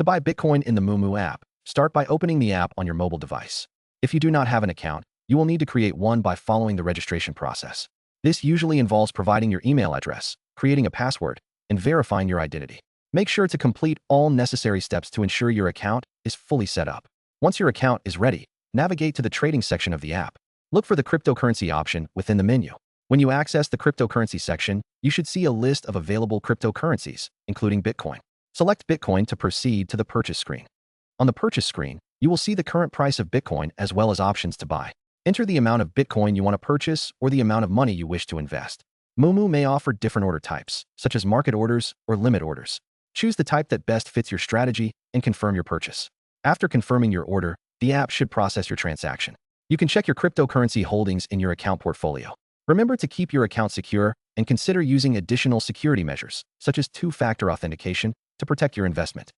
To buy Bitcoin in the Moomoo app, start by opening the app on your mobile device. If you do not have an account, you will need to create one by following the registration process. This usually involves providing your email address, creating a password, and verifying your identity. Make sure to complete all necessary steps to ensure your account is fully set up. Once your account is ready, navigate to the trading section of the app. Look for the cryptocurrency option within the menu. When you access the cryptocurrency section, you should see a list of available cryptocurrencies, including Bitcoin. Select Bitcoin to proceed to the purchase screen. On the purchase screen, you will see the current price of Bitcoin as well as options to buy. Enter the amount of Bitcoin you want to purchase or the amount of money you wish to invest. Moomoo may offer different order types, such as market orders or limit orders. Choose the type that best fits your strategy and confirm your purchase. After confirming your order, the app should process your transaction. You can check your cryptocurrency holdings in your account portfolio. Remember to keep your account secure and consider using additional security measures, such as two-factor authentication, to protect your investment.